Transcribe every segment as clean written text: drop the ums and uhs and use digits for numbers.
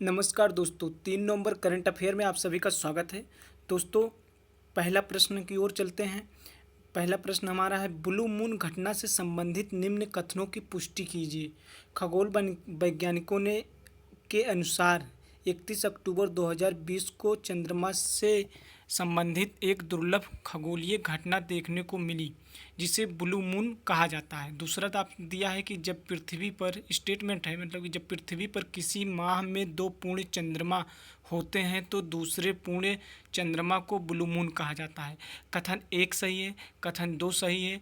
नमस्कार दोस्तों, 3 नवंबर current affair में आप सभी का स्वागत है। दोस्तों, पहला प्रश्न की ओर चलते हैं। पहला प्रश्न हमारा है, ब्लू मून घटना से संबंधित निम्न कथनों की पुष्टि कीजिए। खगोल वैज्ञानिकों ने के अनुसार 31 अक्टूबर 2020 को चंद्रमा से संबंधित एक दुर्लभ खगोलीय घटना देखने को मिली, जिसे ब्लू मून कहा जाता है। दूसरा आप दिया है कि जब पृथ्वी पर स्टेटमेंट है, मतलब कि जब पृथ्वी पर किसी माह में 2 पूर्ण चंद्रमा होते हैं तो दूसरे पूर्ण चंद्रमा को ब्लू मून कहा जाता है। कथन 1 सही है, कथन 2 सही है,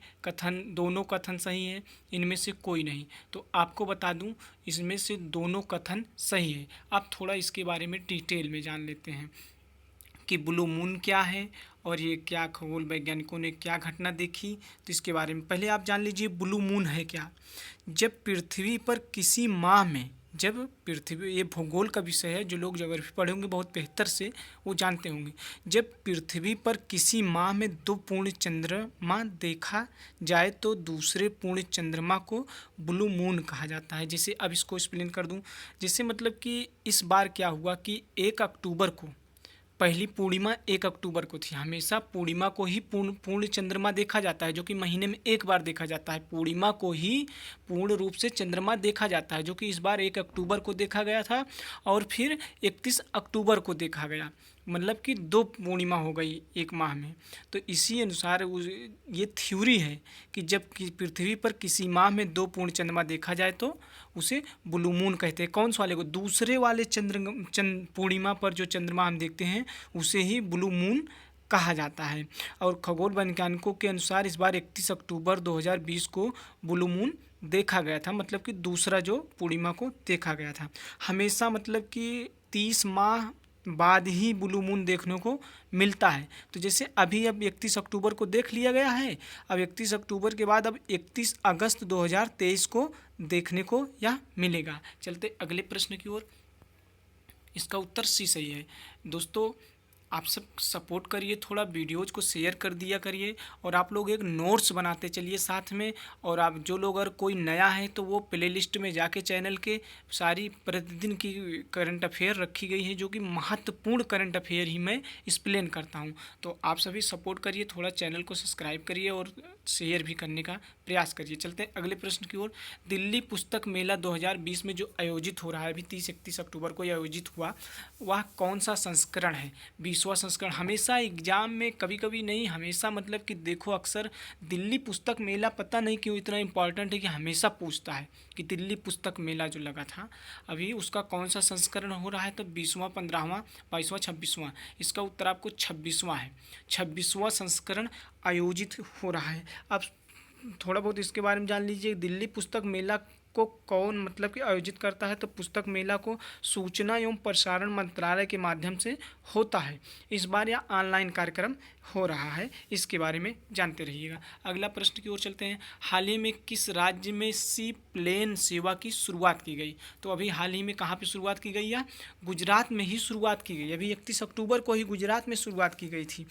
दोनों कथन सही है, इनमें से कोई नहीं। तो आपको बता दूं, इसमें से दोनों कथन सही है। आप थोड़ा इसके बारे में डिटेल में जान लेते हैं कि ब्लू मून क्या है और ये क्या खगोल वैज्ञानिकों ने क्या घटना देखी। तो इसके बारे में पहले आप जान लीजिए ब्लू मून है क्या। जब पृथ्वी पर किसी माह में, जब पृथ्वी, ये भूगोल का विषय है, जो लोग ज्योग्राफी पढ़े होंगे बहुत बेहतर से वो जानते होंगे। जब पृथ्वी पर किसी माह में 2 पूर्ण चंद्रमा देखा जाए तो दूसरे पूर्ण चंद्रमा को ब्लू मून कहा जाता है। जैसे अब इसको एक्सप्लेन कर दूं, जैसे मतलब कि इस बार क्या हुआ कि 1 अक्टूबर को, पहली पूर्णिमा 1 अक्टूबर को थी। हमेशा पूर्णिमा को ही पूर्ण चंद्रमा देखा जाता है, जो कि महीने में एक बार देखा जाता है। पूर्णिमा को ही पूर्ण रूप से चंद्रमा देखा जाता है, जो कि इस बार 1 अक्टूबर को देखा गया था और फिर 31 अक्टूबर को देखा गया। मतलब कि 2 पूर्णिमा हो गई एक माह में। तो इसी अनुसार ये थ्योरी है कि जब पृथ्वी पर किसी माह में 2 पूर्ण चंद्रमा देखा जाए तो उसे ब्लू मून कहते हैं। कौन सा वाले को? दूसरे वाले पूर्णिमा पर जो चंद्रमा हम देखते हैं उसे ही ब्लू मून कहा जाता है। और खगोल वैज्ञानिकों के अनुसार इस बार 31 अक्टूबर 2020 को ब्लू मून देखा गया था, मतलब कि दूसरा जो पूर्णिमा को देखा गया था। हमेशा मतलब कि 30 माह बाद ही ब्लू मून देखने को मिलता है। तो जैसे अभी अब 31 अक्टूबर को देख लिया गया है, अब 31 अक्टूबर के बाद अब 31 अगस्त 2023 को देखने को यह मिलेगा। चलते अगले प्रश्न की ओर। इसका उत्तर सी सही है। दोस्तों, आप सब सपोर्ट करिए, थोड़ा वीडियोज़ को शेयर कर दिया करिए और आप लोग एक नोट्स बनाते चलिए साथ में। और आप जो लोग अगर कोई नया है तो वो प्लेलिस्ट में जाके चैनल के सारी प्रतिदिन की करंट अफेयर रखी गई है, जो कि महत्वपूर्ण करंट अफेयर ही मैं एक्सप्लेन करता हूँ। तो आप सभी सपोर्ट करिए, थोड़ा चैनल को सब्सक्राइब करिए और शेयर भी करने का प्रयास करिए। चलते हैं अगले प्रश्न की ओर। दिल्ली पुस्तक मेला 2020 में जो आयोजित हो रहा है, अभी 30-31 अक्टूबर को आयोजित हुआ, वह कौन सा संस्करण है? 20वां संस्करण। हमेशा एग्जाम में, कभी कभी नहीं, हमेशा मतलब कि देखो, अक्सर दिल्ली पुस्तक मेला पता नहीं क्यों इतना इम्पॉर्टेंट है कि हमेशा पूछता है कि दिल्ली पुस्तक मेला जो लगा था अभी, उसका कौन सा संस्करण हो रहा है। तो 20वां, 15वां, 22वां, 26वां। इसका उत्तर आपको 26वां है। 26वां संस्करण आयोजित हो रहा है। अब थोड़ा बहुत इसके बारे में जान लीजिए। दिल्ली पुस्तक मेला को कौन मतलब कि आयोजित करता है? तो पुस्तक मेला को सूचना एवं प्रसारण मंत्रालय के माध्यम से होता है। इस बार यह ऑनलाइन कार्यक्रम हो रहा है, इसके बारे में जानते रहिएगा। अगला प्रश्न की ओर चलते हैं। हाल ही में किस राज्य में सी प्लेन सेवा की शुरुआत की गई? तो अभी हाल ही में कहाँ पे शुरुआत की गई है? गुजरात में ही शुरुआत की गई। अभी 31 अक्टूबर को ही गुजरात में शुरुआत की गई थी।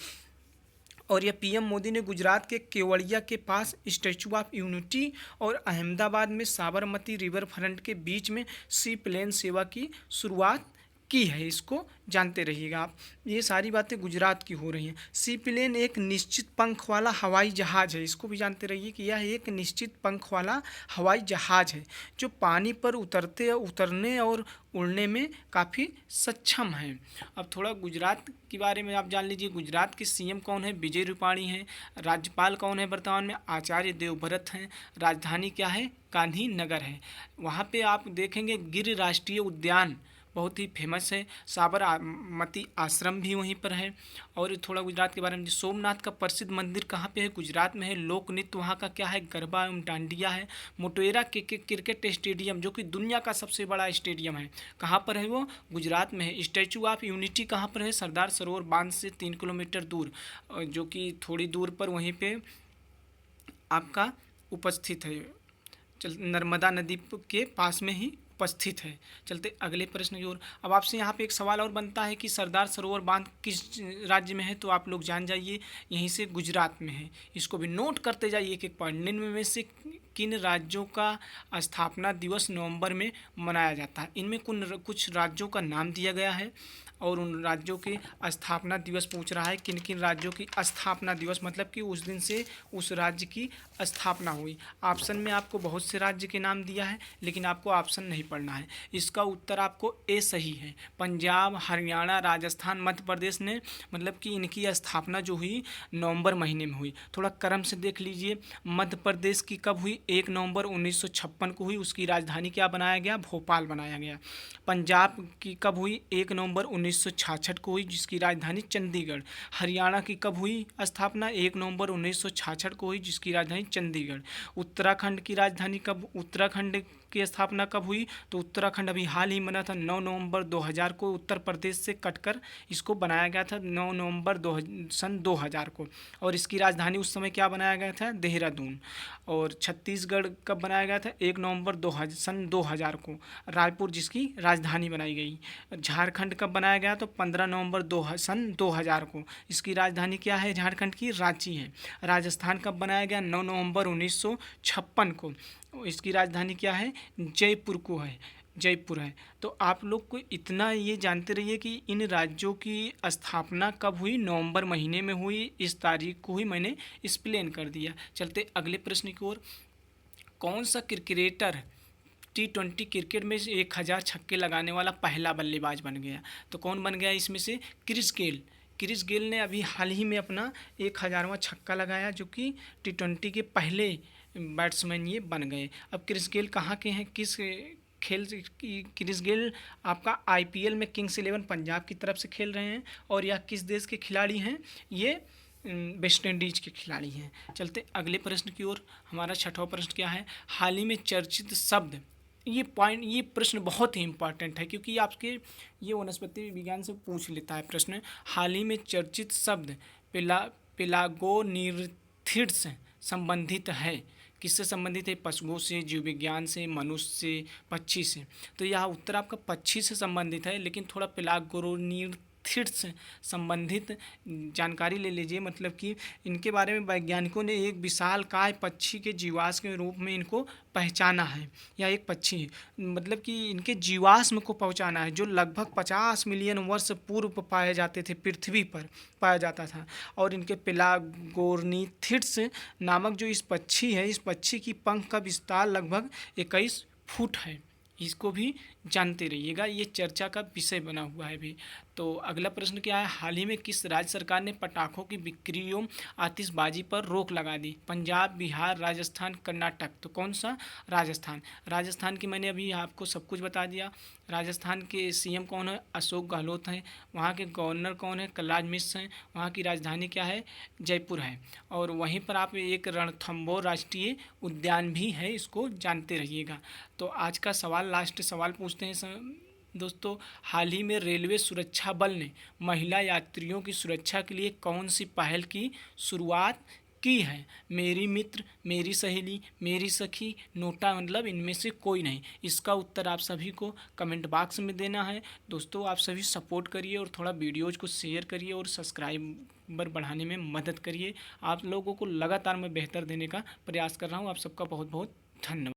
और यह पीएम मोदी ने गुजरात के केवड़िया के पास स्टैचू ऑफ यूनिटी और अहमदाबाद में साबरमती रिवर फ्रंट के बीच में सी प्लेन सेवा की शुरुआत की है। इसको जानते रहिएगा आप। ये सारी बातें गुजरात की हो रही हैं। सी प्लेन एक निश्चित पंख वाला हवाई जहाज़ है। इसको भी जानते रहिए कि यह एक निश्चित पंख वाला हवाई जहाज़ है जो पानी पर उतरने और उड़ने में काफ़ी सक्षम है। अब थोड़ा गुजरात के बारे में आप जान लीजिए। गुजरात के सीएम कौन है? विजय रूपाणी हैं। राज्यपाल कौन है वर्तमान में? आचार्य देवव्रत हैं। राजधानी क्या है? गांधीनगर है। वहाँ पे आप देखेंगे गिर राष्ट्रीय उद्यान बहुत ही फेमस है। साबरमती आश्रम भी वहीं पर है। और थोड़ा गुजरात के बारे में, सोमनाथ का प्रसिद्ध मंदिर कहाँ पे है? गुजरात में है। लोक नृत्य वहाँ का क्या है? गरबा एवं डांडिया है। मोटेरा क्रिकेट स्टेडियम, जो कि दुनिया का सबसे बड़ा स्टेडियम है, कहाँ पर है वो? गुजरात में है। स्टैचू ऑफ यूनिटी कहाँ पर है? सरदार सरोवर बांध से 3 किलोमीटर दूर, जो कि थोड़ी दूर पर वहीं पर आपका उपस्थित है। नर्मदा नदी के पास में ही उपस्थित है। चलते अगले प्रश्न की ओर। अब आपसे यहाँ पे एक सवाल और बनता है कि सरदार सरोवर बांध किस राज्य में है? तो आप लोग जान जाइए, यहीं से गुजरात में है। इसको भी नोट करते जाइए एक एक पॉइंट। निम्न में से किन राज्यों का स्थापना दिवस नवंबर में मनाया जाता है। इनमें कुछ राज्यों का नाम दिया गया है और उन राज्यों के स्थापना दिवस पूछ रहा है। किन किन राज्यों की स्थापना दिवस मतलब कि उस दिन से उस राज्य की स्थापना हुई। ऑप्शन में आपको बहुत से राज्य के नाम दिया है, लेकिन आपको ऑप्शन नहीं पढ़ना है। इसका उत्तर आपको ए सही है। पंजाब, हरियाणा, राजस्थान, मध्य प्रदेश ने मतलब कि इनकी स्थापना जो हुई नवंबर महीने में हुई। थोड़ा क्रम से देख लीजिए। मध्य प्रदेश की कब हुई? 1 नवंबर 1956 को हुई। उसकी राजधानी क्या बनाया गया? भोपाल बनाया गया। पंजाब की कब हुई? 1 नवंबर 1966 को हुई, जिसकी राजधानी चंडीगढ़। हरियाणा की कब हुई स्थापना? 1 नवंबर 1966 को हुई, जिसकी राजधानी चंडीगढ़। उत्तराखंड की राजधानी कब उत्तराखंड की स्थापना कब हुई? तो उत्तराखंड अभी हाल ही बना था 9 नवंबर 2000 को। उत्तर प्रदेश से कटकर इसको बनाया गया था 9 नवंबर सन 2000 को। और इसकी राजधानी उस समय क्या बनाया गया था? देहरादून। और छत्तीसगढ़ कब बनाया गया था? 1 नवंबर सन 2000 को, रायपुर जिसकी राजधानी बनाई गई। झारखंड कब बनाया गया? तो 15 नवंबर सन 2000 को। इसकी राजधानी क्या है? झारखंड की रांची है। राजस्थान कब बनाया गया? 9 नवंबर 1956 को। इसकी राजधानी क्या है? जयपुर है। तो आप लोग को इतना ये जानते रहिए कि इन राज्यों की स्थापना कब हुई? नवंबर महीने में हुई। इस तारीख को ही मैंने एक्सप्लेन कर दिया। चलते अगले प्रश्न की ओर। कौन सा क्रिकेटर T20 क्रिकेट में 1000 छक्के लगाने वाला पहला बल्लेबाज बन गया? तो कौन बन गया इसमें से? क्रिस गेल ने अभी हाल ही में अपना 1000वां छक्का लगाया, जो कि T20 के पहले बैट्समैन ये बन गए। अब क्रिस गेल कहाँ के हैं? किस खेल से? क्रिस गेल आपका IPL में किंग्स 11 पंजाब की तरफ से खेल रहे हैं। और यह किस देश के खिलाड़ी हैं? ये वेस्ट इंडीज के खिलाड़ी हैं। चलते अगले प्रश्न की ओर। हमारा छठवां प्रश्न क्या है? हाल ही में चर्चित शब्द। ये प्रश्न बहुत ही इंपॉर्टेंट है, क्योंकि आपके ये वनस्पति विज्ञान से पूछ लेता है प्रश्न। हाल ही में चर्चित शब्द पेलागोनिर्थिड्स संबंधित है। किससे संबंधित है? पशुओं से, जीव विज्ञान से, मनुष्य से, पक्षी से। तो यह उत्तर आपका पक्षी से संबंधित है, लेकिन थोड़ा पेलागोनिर्थिड्स संबंधित जानकारी ले लीजिए। मतलब कि इनके बारे में वैज्ञानिकों ने एक विशालकाय पक्षी के जीवाश्म के रूप में इनको पहचाना है। यह एक पक्षी है, मतलब कि इनके जीवाश्म को पहचाना है, जो लगभग 50 मिलियन वर्ष पूर्व पाए जाते थे, पृथ्वी पर पाया जाता था। और इनके पेलागोनिर्थिड्स नामक जो इस पक्षी है, इस पक्षी की पंख का विस्तार लगभग 21 फुट है। इसको भी जानते रहिएगा, ये चर्चा का विषय बना हुआ है भी। तो अगला प्रश्न क्या है? हाल ही में किस राज्य सरकार ने पटाखों की बिक्रियों आतिशबाजी पर रोक लगा दी? पंजाब, बिहार, राजस्थान, कर्नाटक। तो कौन सा? राजस्थान की मैंने अभी आपको सब कुछ बता दिया। राजस्थान के CM कौन है? अशोक गहलोत हैं। वहाँ के गवर्नर कौन है? कलराज मिश्र हैं। वहाँ की राजधानी क्या है? जयपुर है। और वहीं पर आप एक रणथंभौर राष्ट्रीय उद्यान भी है, इसको जानते रहिएगा। तो आज का सवाल, लास्ट सवाल पूछते हैं दोस्तों। हाल ही में रेलवे सुरक्षा बल ने महिला यात्रियों की सुरक्षा के लिए कौन सी पहल की शुरुआत की है? मेरी मित्र, मेरी सहेली, मेरी सखी, नोटा, मतलब इनमें से कोई नहीं। इसका उत्तर आप सभी को कमेंट बॉक्स में देना है। दोस्तों आप सभी सपोर्ट करिए और थोड़ा वीडियोज़ को शेयर करिए और सब्सक्राइबर बढ़ाने में मदद करिए। आप लोगों को लगातार मैं बेहतर देने का प्रयास कर रहा हूँ। आप सबका बहुत बहुत धन्यवाद।